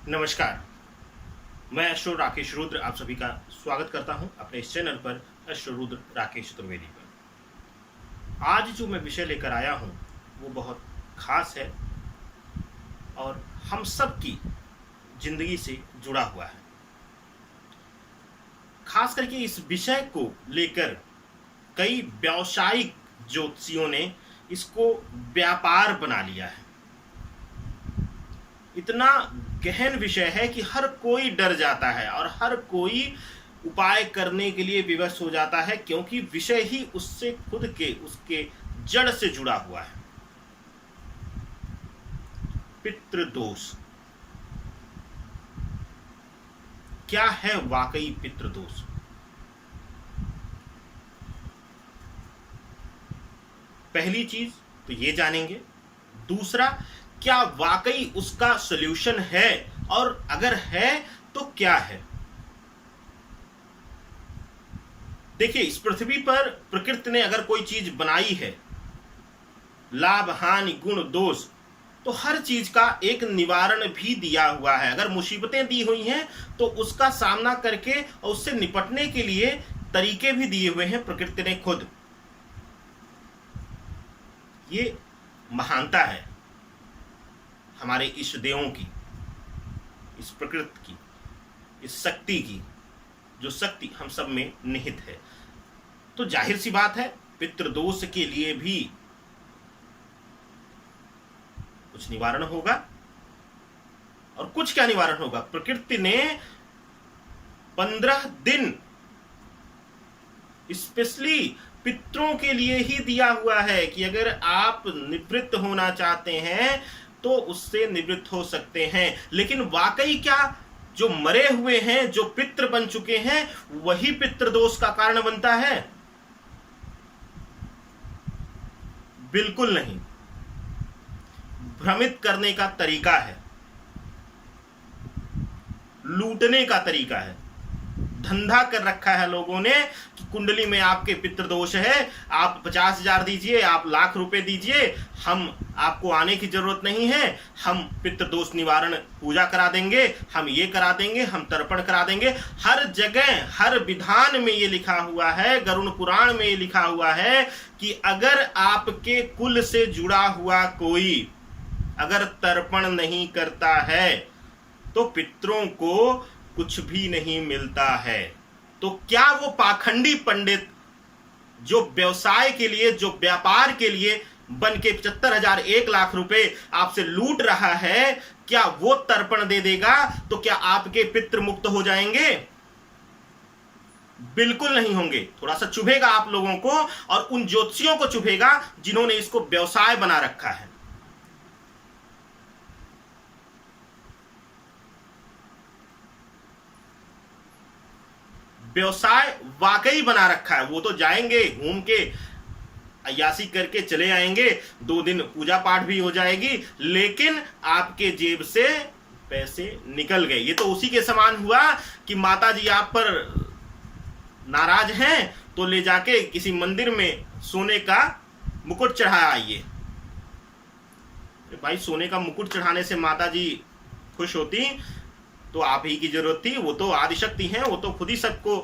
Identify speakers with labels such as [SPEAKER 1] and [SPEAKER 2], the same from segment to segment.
[SPEAKER 1] नमस्कार। मैं अश्व राकेश रुद्र आप सभी का स्वागत करता हूं अपने इस चैनल पर अश्व रुद्र राकेश चतुर्वेदी पर। आज जो मैं विषय लेकर आया हूं वो बहुत खास है और हम सब की जिंदगी से जुड़ा हुआ है। खास करके इस विषय को लेकर कई व्यावसायिक ज्योतिषियों ने इसको व्यापार बना लिया है। इतना गहन विषय है कि हर कोई डर जाता है और हर कोई उपाय करने के लिए विवश हो जाता है, क्योंकि विषय ही उससे खुद के उसके जड़ से जुड़ा हुआ है। पितृदोष क्या है? वाकई पितृदोष पहली चीज तो ये जानेंगे। दूसरा, क्या वाकई उसका सॉल्यूशन है, और अगर है तो क्या है। देखिए, इस पृथ्वी पर प्रकृति ने अगर कोई चीज बनाई है, लाभ हानि गुण दोष, तो हर चीज का एक निवारण भी दिया हुआ है। अगर मुसीबतें दी हुई हैं तो उसका सामना करके और उससे निपटने के लिए तरीके भी दिए हुए हैं प्रकृति ने खुद। ये महानता है हमारे इष्ट देवों की, इस प्रकृति की, इस शक्ति की, जो शक्ति हम सब में निहित है। तो जाहिर सी बात है, पितृदोष के लिए भी कुछ निवारण होगा। और कुछ क्या निवारण होगा? प्रकृति ने 15 दिन स्पेशली पितरों के लिए ही दिया हुआ है कि अगर आप निवृत्त होना चाहते हैं तो उससे निवृत्त हो सकते हैं। लेकिन वाकई क्या जो मरे हुए हैं, जो पितृ बन चुके हैं, वही पितृदोष का कारण बनता है? बिल्कुल नहीं। भ्रमित करने का तरीका है, लूटने का तरीका है। धंधा कर रखा है लोगों ने कि कुंडली में आपके पितृदोष है, आप 50,000 दीजिए, आप लाख रुपए दीजिए, हम आपको आने की जरूरत नहीं है, हम पितृदोष निवारण पूजा करा देंगे, हम ये करा देंगे, हम तर्पण करा देंगे। हर जगह हर विधान में ये लिखा हुआ है, गरुड़ पुराण में ये लिखा हुआ है कि अगर आपके कुल से जुड़ा हुआ कोई अगर तर्पण नहीं करता है तो पितरों को कुछ भी नहीं मिलता है। तो क्या वो पाखंडी पंडित जो व्यवसाय के लिए, जो व्यापार के लिए बन के 75,000 1 लाख रुपए आपसे लूट रहा है, क्या वो तर्पण दे देगा तो क्या आपके पितृ मुक्त हो जाएंगे? बिल्कुल नहीं होंगे। थोड़ा सा चुभेगा आप लोगों को, और उन ज्योतिषियों को चुभेगा जिन्होंने इसको व्यवसाय बना रखा है। व्यवसाय वाकई बना रखा है। वो तो जाएंगे घूम के अय्यासी करके चले आएंगे, 2 दिन पूजा पाठ भी हो जाएगी, लेकिन आपके जेब से पैसे निकल गए। ये तो उसी के समान हुआ कि माता जी आप पर नाराज हैं तो ले जाके किसी मंदिर में सोने का मुकुट चढ़ा आइए। भाई, सोने का मुकुट चढ़ाने से माता जी खुश होती तो आप ही की जरूरत थी। वो तो आदिशक्ति हैं, वो तो खुद ही सबको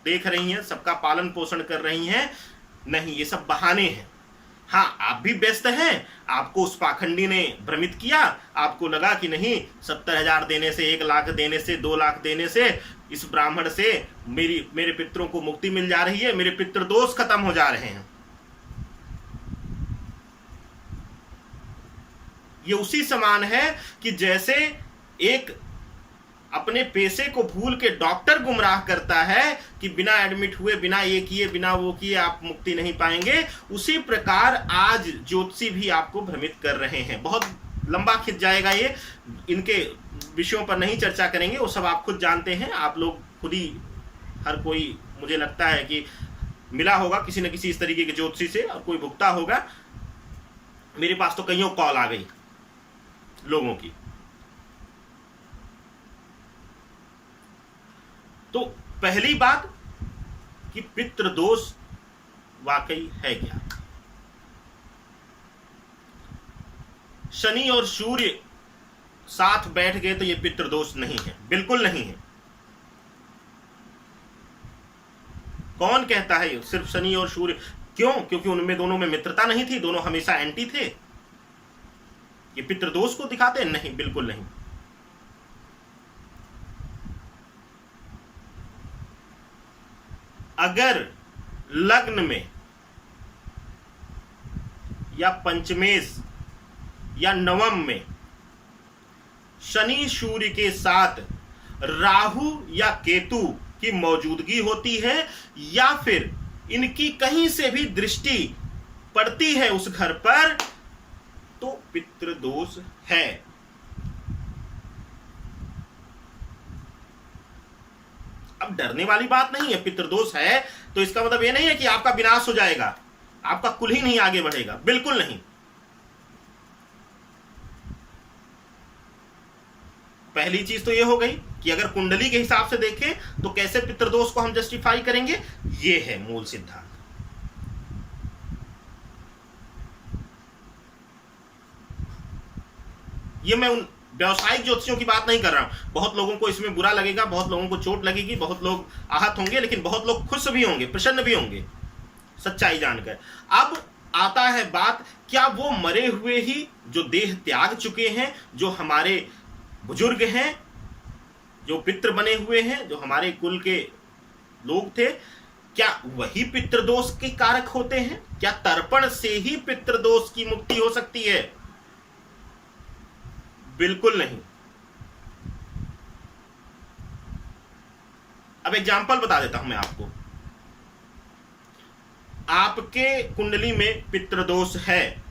[SPEAKER 1] देख रही हैं, सबका पालन पोषण कर रही हैं। नहीं, ये सब बहाने हैं। हाँ, आप भी व्यस्त हैं, आपको उस पाखंडी ने भ्रमित किया, आपको लगा कि नहीं 70,000 देने से, 1 लाख देने से, 2 लाख देने से इस ब्राह्मण से मेरे पितरों को मुक्ति मिल जा रही है, मेरे पितृदोष खत्म हो जा रहे हैं। ये उसी समान है कि जैसे एक अपने पेशे को भूल के डॉक्टर गुमराह करता है कि बिना एडमिट हुए, बिना ये किए, बिना वो किए आप मुक्ति नहीं पाएंगे। उसी प्रकार आज ज्योतिषी भी आपको भ्रमित कर रहे हैं। बहुत लंबा खिंच जाएगा ये, इनके विषयों पर नहीं चर्चा करेंगे, वो सब आप खुद जानते हैं। आप लोग खुद ही, हर कोई मुझे लगता है कि मिला होगा किसी न किसी इस तरीके के ज्योतिषी से और कोई भुगता होगा। मेरे पास तो कईयों कॉल आ गई लोगों की। तो पहली बात कि पितृदोष वाकई है क्या? शनि और सूर्य साथ बैठ गए तो ये पितृदोष नहीं है, बिल्कुल नहीं है। कौन कहता है सिर्फ शनि और सूर्य? क्यों? क्योंकि उनमें दोनों में मित्रता नहीं थी, दोनों हमेशा एंटी थे। ये पितृदोष को दिखाते हैं? नहीं, बिल्कुल नहीं। अगर लग्न में या पंचमेश या नवम में शनि सूर्य के साथ राहु या केतु की मौजूदगी होती है, या फिर इनकी कहीं से भी दृष्टि पड़ती है उस घर पर, तो पितृदोष है। अब डरने वाली बात नहीं है। पितृदोष है तो इसका मतलब यह नहीं है कि आपका विनाश हो जाएगा, आपका कुल ही नहीं आगे बढ़ेगा, बिल्कुल नहीं। पहली चीज तो यह हो गई कि अगर कुंडली के हिसाब से देखें तो कैसे पितृदोष को हम जस्टिफाई करेंगे, यह है मूल सिद्धांत। ये मैं उन व्यावसायिक ज्योतिषियों की बात नहीं कर रहा हूं। बहुत लोगों को इसमें बुरा लगेगा, बहुत लोगों को चोट लगेगी, बहुत लोग आहत होंगे, लेकिन बहुत लोग खुश भी होंगे, प्रसन्न भी होंगे सच्चाई जानकर। अब आता है बात, क्या वो मरे हुए ही जो देह त्याग चुके हैं, जो हमारे बुजुर्ग हैं, जो पितृ बने हुए हैं, जो हमारे कुल के लोग थे, क्या वही पितृदोष के कारक होते हैं? क्या तर्पण से ही पितृदोष की मुक्ति हो सकती है? बिल्कुल नहीं। अब एग्जाम्पल बता देता हूं मैं आपको। आपके कुंडली में पितृदोष है,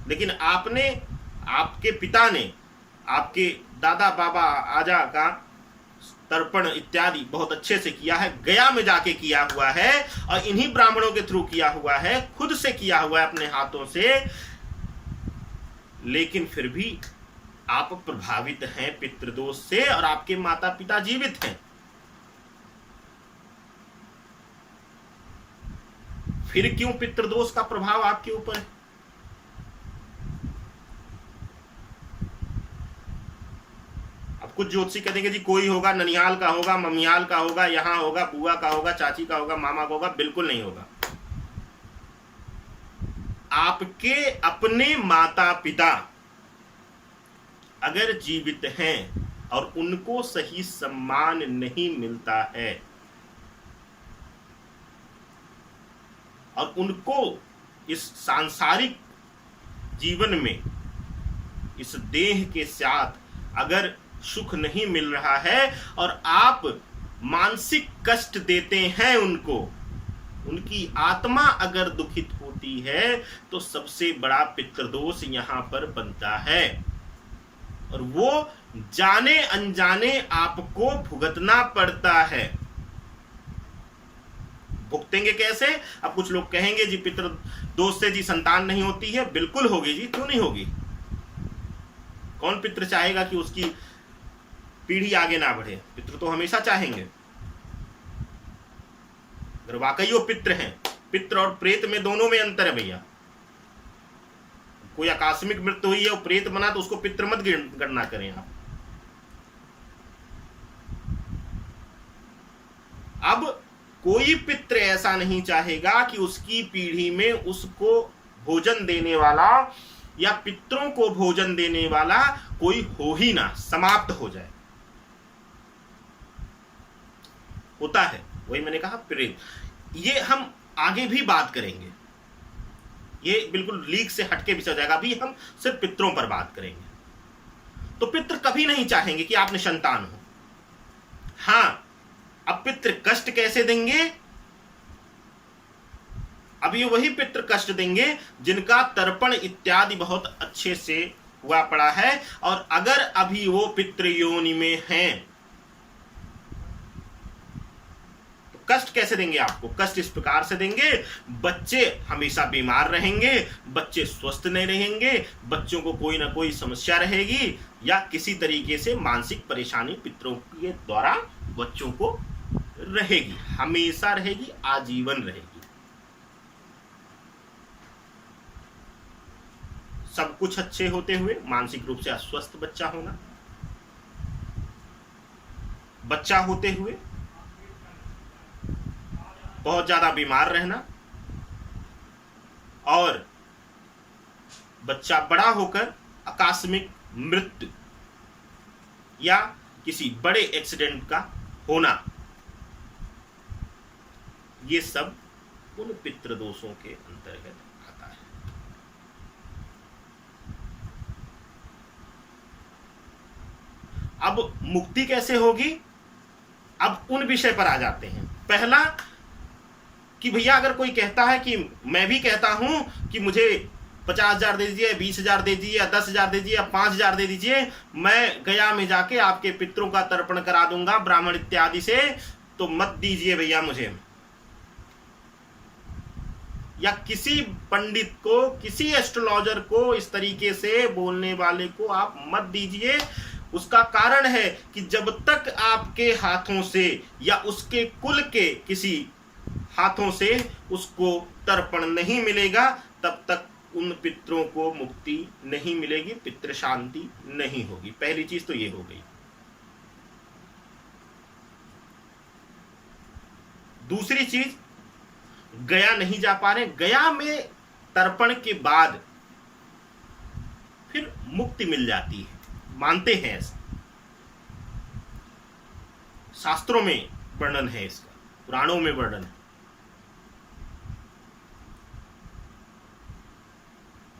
[SPEAKER 1] लेकिन आपने, आपके पिता ने आपके दादा बाबा आजा का तर्पण इत्यादि बहुत अच्छे से किया है, गया में जाके किया हुआ है और इन्हीं ब्राह्मणों के थ्रू किया हुआ है, खुद से किया हुआ है अपने हाथों से, लेकिन फिर भी आप प्रभावित हैं पितृदोष से और आपके माता पिता जीवित हैं। फिर क्यों पितृदोष का प्रभाव आपके ऊपर है? अब कुछ ज्योतिषी कह देंगे जी कोई होगा, ननिहाल का होगा, ममियाल का होगा, यहां होगा, बुआ का होगा, चाची का होगा, मामा का होगा। बिल्कुल नहीं होगा। आपके अपने माता पिता अगर जीवित हैं और उनको सही सम्मान नहीं मिलता है और उनको इस सांसारिक जीवन में इस देह के साथ अगर सुख नहीं मिल रहा है और आप मानसिक कष्ट देते हैं उनको, उनकी आत्मा अगर दुखित होती है, तो सबसे बड़ा पितृदोष यहां पर बनता है और वो जाने अनजाने आपको भुगतना पड़ता है। भुगतेंगे कैसे? अब कुछ लोग कहेंगे जी पितृदोष से जी संतान नहीं होती है। बिल्कुल होगी जी, क्यों नहीं होगी? कौन पितृ चाहेगा कि उसकी पीढ़ी आगे ना बढ़े? पितृ तो हमेशा चाहेंगे। अगर वाकई वो पितृ हैं, पितृ और प्रेत में दोनों में अंतर है भैया। कोई आकस्मिक मृत्यु हुई है और प्रेत बना तो उसको पितृ मत गणना करें आप। अब कोई पितृ ऐसा नहीं चाहेगा कि उसकी पीढ़ी में उसको भोजन देने वाला या पितरों को भोजन देने वाला कोई हो ही ना, समाप्त हो जाए। होता है, वही मैंने कहा प्रेत। ये हम आगे भी बात करेंगे, ये बिल्कुल लीक से हटके भी चल जाएगा। अभी हम सिर्फ पितरों पर बात करेंगे। तो पितृ कभी नहीं चाहेंगे कि आप निसंतान हो। हाँ, अब पितृ कष्ट कैसे देंगे? अब ये वही पितृ कष्ट देंगे जिनका तर्पण इत्यादि बहुत अच्छे से हुआ पड़ा है और अगर अभी वो पितृ योनि में हैं, कष्ट कैसे देंगे आपको? कष्ट इस प्रकार से देंगे, बच्चे हमेशा बीमार रहेंगे, बच्चे स्वस्थ नहीं रहेंगे, बच्चों को कोई ना कोई समस्या रहेगी या किसी तरीके से मानसिक परेशानी पितरों के द्वारा बच्चों को रहेगी, हमेशा रहेगी, आजीवन रहेगी। सब कुछ अच्छे होते हुए मानसिक रूप से अस्वस्थ बच्चा होना, बच्चा होते हुए बहुत ज्यादा बीमार रहना, और बच्चा बड़ा होकर आकस्मिक मृत्यु या किसी बड़े एक्सीडेंट का होना, ये सब उन पितृदोषों के अंतर्गत आता है। अब मुक्ति कैसे होगी, अब उन विषय पर आ जाते हैं। पहला कि भैया अगर कोई कहता है कि मैं भी कहता हूं कि मुझे 50,000 दे दीजिए, 20,000 दे दीजिए, या 10,000 दे दीजिए, या 5,000 दे दीजिए, मैं गया में जाके आपके पितरों का तर्पण करा दूंगा ब्राह्मण इत्यादि से, तो मत दीजिए भैया मुझे। या किसी पंडित को, किसी एस्ट्रोलॉजर को इस तरीके से बोलने वाले को आप मत दीजिए। उसका कारण है कि जब तक आपके हाथों से या उसके कुल के किसी हाथों से उसको तर्पण नहीं मिलेगा, तब तक उन पितरों को मुक्ति नहीं मिलेगी, पितृ शांति नहीं होगी। पहली चीज तो ये हो गई। दूसरी चीज, गया नहीं जा पा रहे, गया में तर्पण के बाद फिर मुक्ति मिल जाती है, मानते हैं ऐसा, शास्त्रों में वर्णन है इसका, पुराणों में वर्णन है।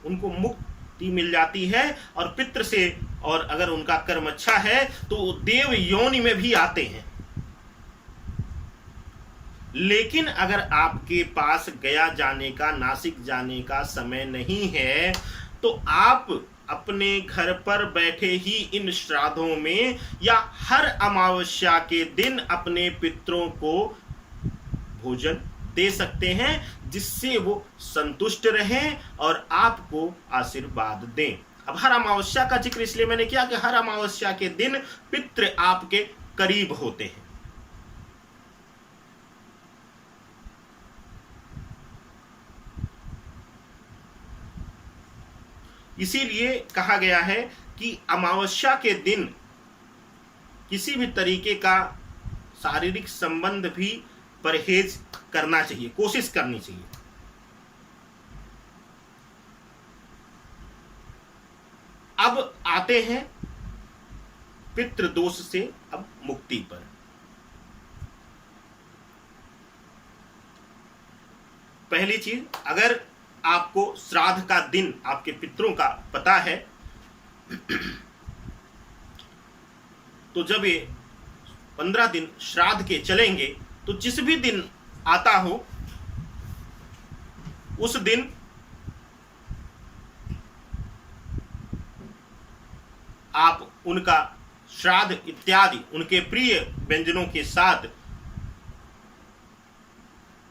[SPEAKER 1] उनको मुक्ति मिल जाती है और पितृ से, और अगर उनका कर्म अच्छा है तो देव योनि में भी आते हैं। लेकिन अगर आपके पास गया जाने का, नासिक जाने का समय नहीं है, तो आप अपने घर पर बैठे ही इन श्राद्धों में या हर अमावस्या के दिन अपने पितरों को भोजन दे सकते हैं, जिससे वो संतुष्ट रहें और आपको आशीर्वाद दें। अब हर अमावस्या का जिक्र इसलिए मैंने किया कि हर अमावस्या के दिन पितृ आपके करीब होते हैं। इसीलिए कहा गया है कि अमावस्या के दिन किसी भी तरीके का शारीरिक संबंध भी परहेज करना चाहिए, कोशिश करनी चाहिए। अब आते हैं पितृदोष से अब मुक्ति पर। पहली चीज, अगर आपको श्राद्ध का दिन आपके पितरों का पता है, तो जब ये 15 दिन श्राद्ध के चलेंगे, तो जिस भी दिन आता हो उस दिन आप उनका श्राद्ध इत्यादि उनके प्रिय व्यंजनों के साथ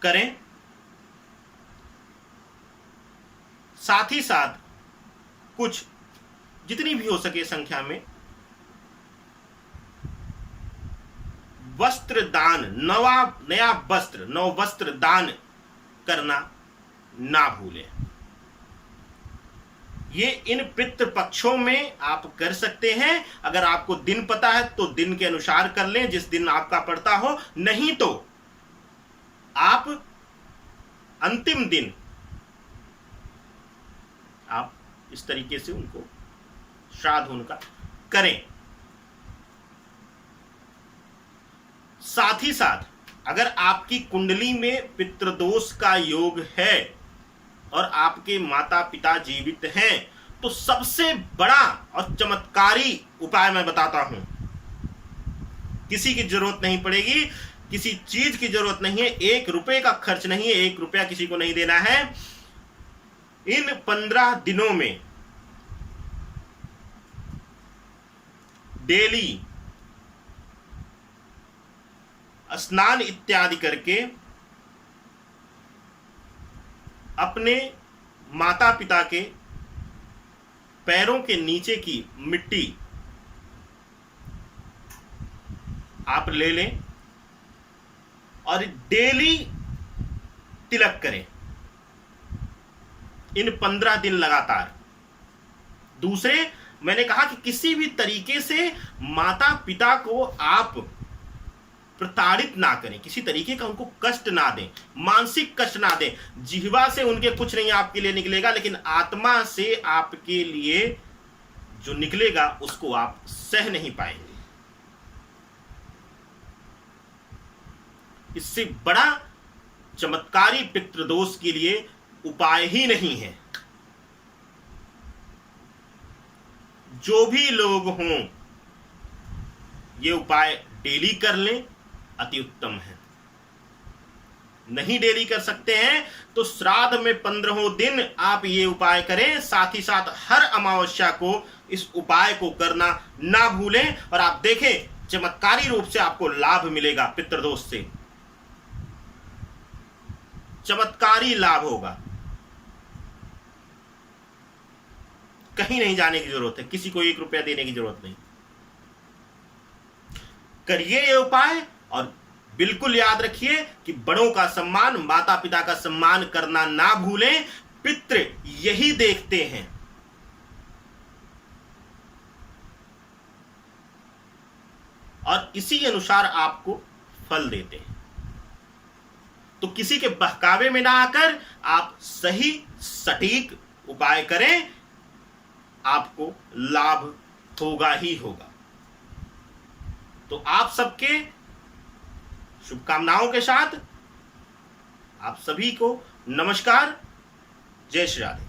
[SPEAKER 1] करें। साथ ही साथ कुछ जितनी भी हो सके संख्या में वस्त्र दान, नया वस्त्र, नव वस्त्र दान करना ना भूलें। ये इन पितृ पक्षों में आप कर सकते हैं। अगर आपको दिन पता है तो दिन के अनुसार कर लें, जिस दिन आपका पड़ता हो। नहीं तो आप अंतिम दिन आप इस तरीके से उनको श्राद्ध उनका करें। साथ ही साथ अगर आपकी कुंडली में पितृदोष का योग है और आपके माता पिता जीवित हैं, तो सबसे बड़ा और चमत्कारी उपाय मैं बताता हूं। किसी की जरूरत नहीं पड़ेगी, किसी चीज की जरूरत नहीं है, 1 रुपए का खर्च नहीं है, 1 रुपया किसी को नहीं देना है। इन 15 दिनों में डेली स्नान इत्यादि करके अपने माता पिता के पैरों के नीचे की मिट्टी आप ले लें और डेली तिलक करें इन 15 दिन लगातार। दूसरे, मैंने कहा कि किसी भी तरीके से माता पिता को आप प्रताड़ित ना करें, किसी तरीके का उनको कष्ट ना दें, मानसिक कष्ट ना दें। जिह्वा से उनके कुछ नहीं आपके लिए निकलेगा, लेकिन आत्मा से आपके लिए जो निकलेगा उसको आप सह नहीं पाएंगे। इससे बड़ा चमत्कारी पितृदोष के लिए उपाय ही नहीं है। जो भी लोग हों ये उपाय डेली कर लें, अति उत्तम है। नहीं डेली कर सकते हैं तो श्राद्ध में 15वें दिन आप ये उपाय करें। साथ ही साथ हर अमावस्या को इस उपाय को करना ना भूलें, और आप देखें चमत्कारी रूप से आपको लाभ मिलेगा। पितृदोष से चमत्कारी लाभ होगा। कहीं नहीं जाने की जरूरत है, किसी को 1 रुपया देने की जरूरत नहीं। करिए ये उपाय, और बिल्कुल याद रखिए कि बड़ों का सम्मान, माता पिता का सम्मान करना ना भूलें। पितृ यही देखते हैं। और इसी अनुसार आपको फल देते हैं। तो किसी के बहकावे में ना आकर आप सही सटीक उपाय करें, आपको लाभ होगा ही होगा। तो आप सबके शुभकामनाओं के साथ आप सभी को नमस्कार। जय श्री राधे।